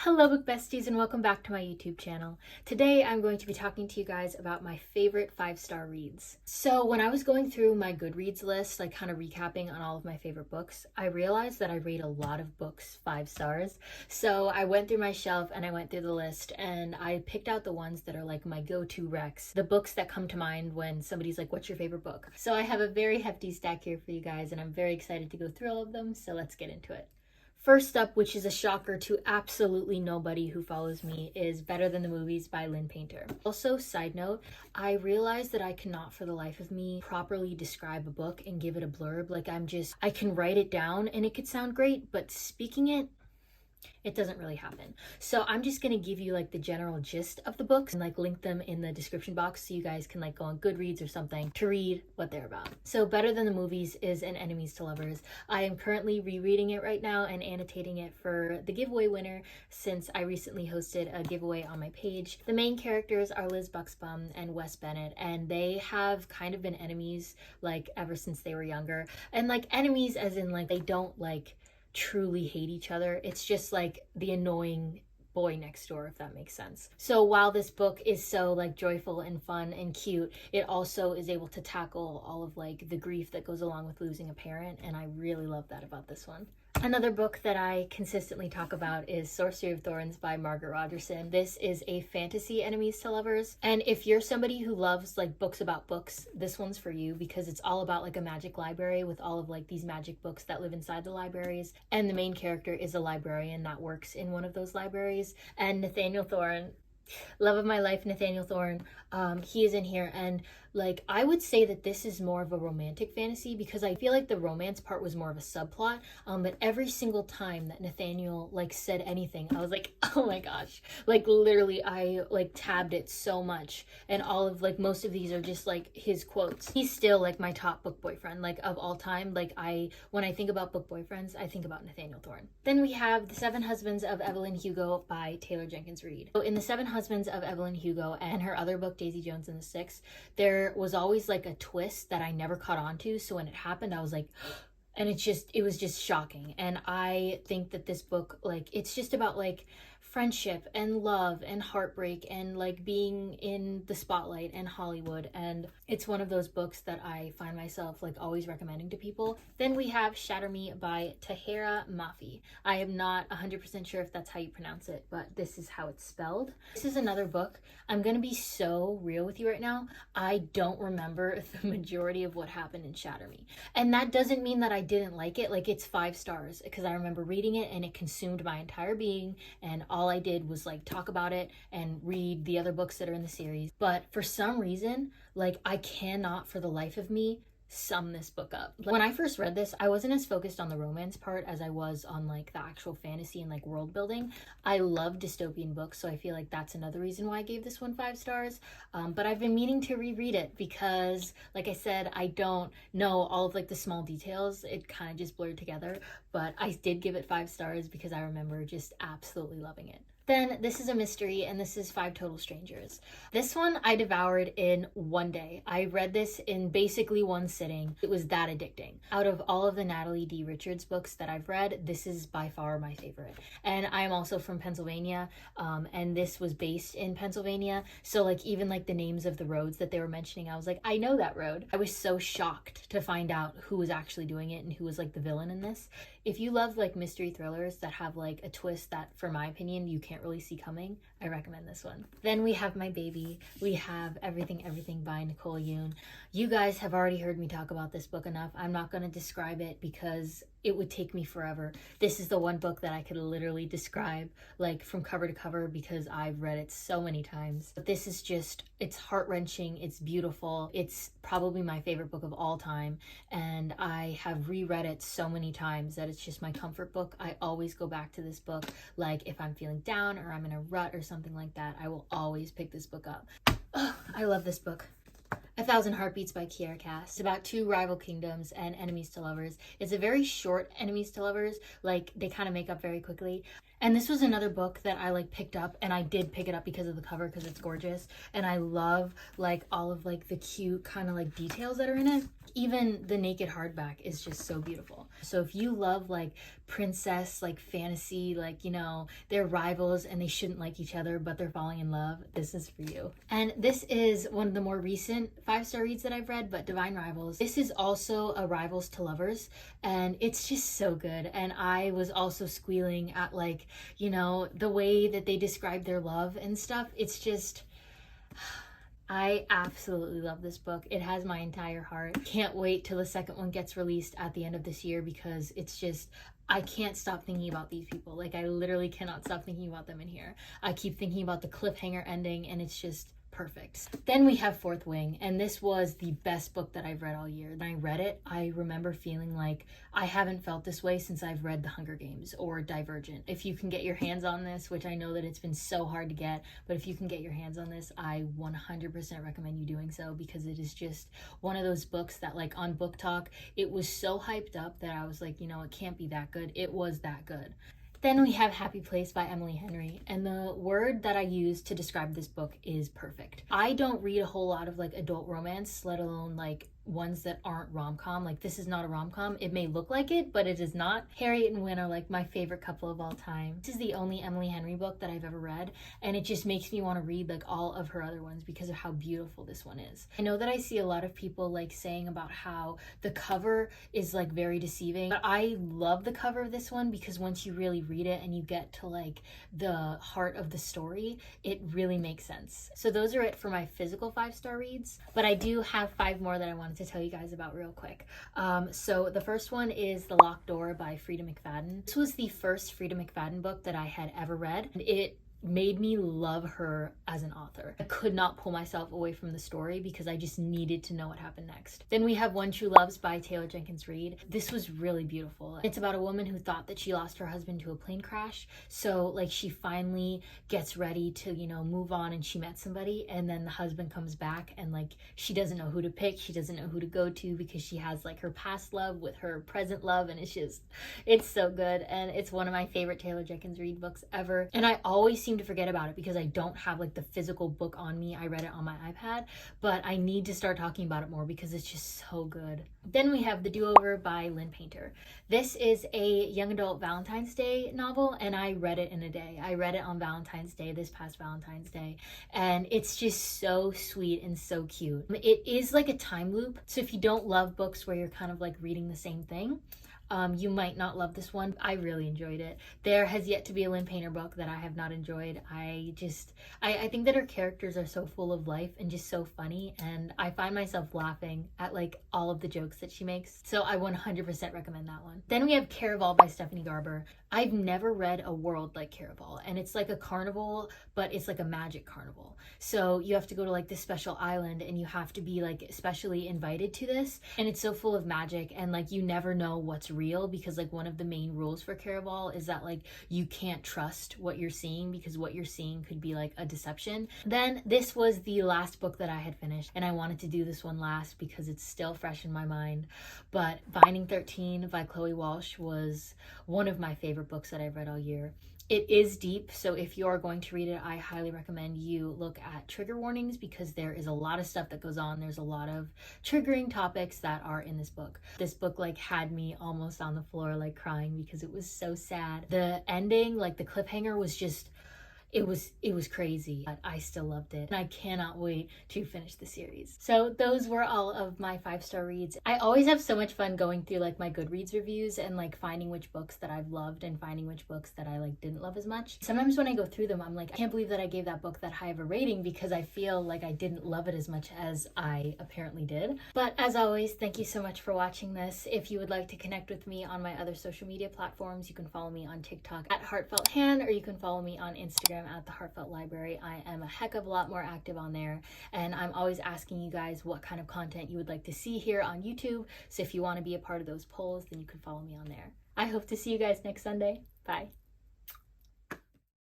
Hello book besties and welcome back to my YouTube channel. Today I'm going to be talking to you guys about my favorite 5-star reads. So when I was going through my Goodreads list, like kind of recapping on all of my favorite books, I realized that I rate a lot of books 5 stars. So I went through my shelf and I went through the list and I picked out the ones that are like my go-to recs, the books that come to mind when somebody's like, what's your favorite book? So I have a very hefty stack here for you guys and I'm very excited to go through all of them, so let's get into it. First up, which is a shocker to absolutely nobody who follows me, is Better Than the Movies by Lynn Painter. Also, side note, I realized that I cannot for the life of me properly describe a book and give it a blurb. I can write it down and it could sound great, but speaking it doesn't really happen. So I'm just gonna give you like the general gist of the books and like link them in the description box so you guys can like go on Goodreads or something to read what they're about. So Better Than the Movies is an enemies to lovers. I am currently rereading it right now and annotating it for the giveaway winner since I recently hosted a giveaway on my page. The main characters are Liz Buxbaum and Wes Bennett, and they have kind of been enemies like ever since they were younger. And like enemies as in like they don't like truly hate each other. It's just like the annoying boy next door, if that makes sense. So while this book is so like joyful and fun and cute, it also is able to tackle all of like the grief that goes along with losing a parent, and I really love that about this one. Another book that I consistently talk about is Sorcery of Thorns by Margaret Rogerson. This is a fantasy enemies to lovers, and if you're somebody who loves like books about books, this one's for you because it's all about like a magic library with all of like these magic books that live inside the libraries, and the main character is a librarian that works in one of those libraries. And Nathaniel Thorne, love of my life, Nathaniel Thorne, he is in here, and like I would say that this is more of a romantic fantasy because I feel like the romance part was more of a subplot, but every single time that Nathaniel like said anything, I was like, oh my gosh, like literally I like tabbed it so much, and all of like most of these are just like his quotes. He's still like my top book boyfriend like of all time. Like when I think about book boyfriends, I think about Nathaniel Thorne. Then we have The Seven Husbands of Evelyn Hugo by Taylor Jenkins Reid. So in The Seven Husbands of Evelyn Hugo and her other book Daisy Jones and the Six, there was always like a twist that I never caught on to. So when it happened, I was like, and it was just shocking. And I think that this book, like, it's just about like friendship and love and heartbreak and like being in the spotlight and Hollywood, and it's one of those books that I find myself like always recommending to people. Then we have Shatter Me by Tahera Mafi. I am not 100% sure if that's how you pronounce it, but this is how it's spelled. This is another book. I'm gonna be so real with you right now. I don't remember the majority of what happened in Shatter Me, and that doesn't mean that I didn't like it. Like, it's 5 stars because I remember reading it and it consumed my entire being, and all I did was like talk about it and read the other books that are in the series. But for some reason, like I cannot for the life of me sum this book up. When I first read this, I wasn't as focused on the romance part as I was on like the actual fantasy and like world building. I love dystopian books, so I feel like that's another reason why I gave this one 5 stars. But I've been meaning to reread it because, like I said, I don't know all of like the small details. It kind of just blurred together, but I did give it 5 stars because I remember just absolutely loving it. Then this is a mystery, and this is 5 Total Strangers. This one I devoured in one day. I read this in basically one sitting. It was that addicting. Out of all of the Natalie D. Richards books that I've read, this is by far my favorite. And I'm also from Pennsylvania, and this was based in Pennsylvania. So like even like the names of the roads that they were mentioning, I was like, I know that road. I was so shocked to find out who was actually doing it and who was like the villain in this. If you love like mystery thrillers that have like a twist that, for my opinion, you can't really see coming, I recommend this one. Then we have my baby. We have Everything by Nicole Yoon. You guys have already heard me talk about this book enough. I'm not going to describe it because it would take me forever. This is the one book that I could literally describe like from cover to cover because I've read it so many times. But this is just, it's heart-wrenching, it's beautiful, it's probably my favorite book of all time, and I have reread it so many times that it's just my comfort book. I always go back to this book, like if I'm feeling down or I'm in a rut or something like that, I will always pick this book up. Oh, I love this book. 1,000 Heartbeats by Kiera Cass. It's about 2 rival kingdoms and enemies to lovers. It's a very short enemies to lovers, like they kind of make up very quickly. And this was another book that I like picked up, and I did pick it up because of the cover, because it's gorgeous. And I love like all of like the cute kind of like details that are in it. Even the naked hardback is just so beautiful. So if you love like princess, like fantasy, like, you know, they're rivals and they shouldn't like each other, but they're falling in love, this is for you. And this is one of the more recent 5-star reads that I've read, but Divine Rivals. This is also a rivals to lovers, and it's just so good. And I was also squealing at like, you know, the way that they describe their love and stuff. It's just, I absolutely love this book. It has my entire heart. Can't wait till the second one gets released at the end of this year, because it's just, I can't stop thinking about these people. Like, I literally cannot stop thinking about them in here. I keep thinking about the cliffhanger ending, and it's just perfect. Then we have Fourth Wing, and this was the best book that I've read all year. When I read it, I remember feeling like I haven't felt this way since I've read The Hunger Games or Divergent. If you can get your hands on this, which I know that it's been so hard to get, but if you can get your hands on this, I 100% recommend you doing so, because it is just one of those books that, like, on Book Talk, it was so hyped up that I was like, you know, it can't be that good. It was that good. Then we have Happy Place by Emily Henry, and the word that I use to describe this book is perfect. I don't read a whole lot of like adult romance, let alone like ones that aren't rom-com. Like, this is not a rom-com. It may look like it, but it is not. Harriet and Wynne are like my favorite couple of all time. This is the only Emily Henry book that I've ever read, and it just makes me want to read like all of her other ones because of how beautiful this one is. I know that I see a lot of people like saying about how the cover is like very deceiving, but I love the cover of this one because once you really read it and you get to like the heart of the story, it really makes sense. So those are it for my physical 5-star reads, but I do have 5 more that I want to tell you guys about real quick. So the first one is The Locked Door by Frida McFadden. This was the first Frida McFadden book that I had ever read. It made me love her as an author. I could not pull myself away from the story because I just needed to know what happened next. Then we have One True Loves by Taylor Jenkins Reid. This was really beautiful. It's about a woman who thought that she lost her husband to a plane crash. So like she finally gets ready to, you know, move on, and she met somebody, and then the husband comes back and like she doesn't know who to pick. She doesn't know who to go to because she has like her past love with her present love, and it's so good. And it's one of my favorite Taylor Jenkins Reid books ever. And I always seem to forget about it because I don't have like the physical book on me. I read it on my iPad, but I need to start talking about it more because it's just so good. Then we have The Do-Over by Lynn Painter. This is a young adult Valentine's Day novel, and I read it in a day. I read it on Valentine's Day, this past Valentine's Day, and it's just so sweet and so cute. It is like a time loop, so if you don't love books where you're kind of like reading the same thing, you might not love this one. I really enjoyed it. There has yet to be a Lynn Painter book that I have not enjoyed. I think that her characters are so full of life and just so funny, and I find myself laughing at like all of the jokes that she makes. So I 100% recommend that one. Then we have Caraval by Stephanie Garber. I've never read a world like Caraval, and it's like a carnival, but it's like a magic carnival. So you have to go to like this special island, and you have to be like specially invited to this, and it's so full of magic, and like you never know what's real because like one of the main rules for Caraval is that like you can't trust what you're seeing because what you're seeing could be like a deception. Then this was the last book that I had finished, and I wanted to do this one last because it's still fresh in my mind. But Binding 13 by Chloe Walsh was one of my favorite books that I've read all year. It is deep, so if you are going to read it, I highly recommend you look at trigger warnings because there is a lot of stuff that goes on. There's a lot of triggering topics that are in this book. This book like had me almost on the floor like crying because it was so sad. The ending, like the cliffhanger, was just, it was crazy, but I still loved it, and I cannot wait to finish the series. So those were all of my 5-star reads. I always have so much fun going through like my Goodreads reviews and like finding which books that I've loved and finding which books that I like didn't love as much. Sometimes when I go through them, I'm like, I can't believe that I gave that book that high of a rating because I feel like I didn't love it as much as I apparently did. But as always, thank you so much for watching this. If you would like to connect with me on my other social media platforms, you can follow me on TikTok at heartfelthan, or you can follow me on Instagram at the Heartfelt Library. I am a heck of a lot more active on there, and I'm always asking you guys what kind of content you would like to see here on YouTube. So if you want to be a part of those polls, then you can follow me on there. I hope to see you guys next Sunday. Bye.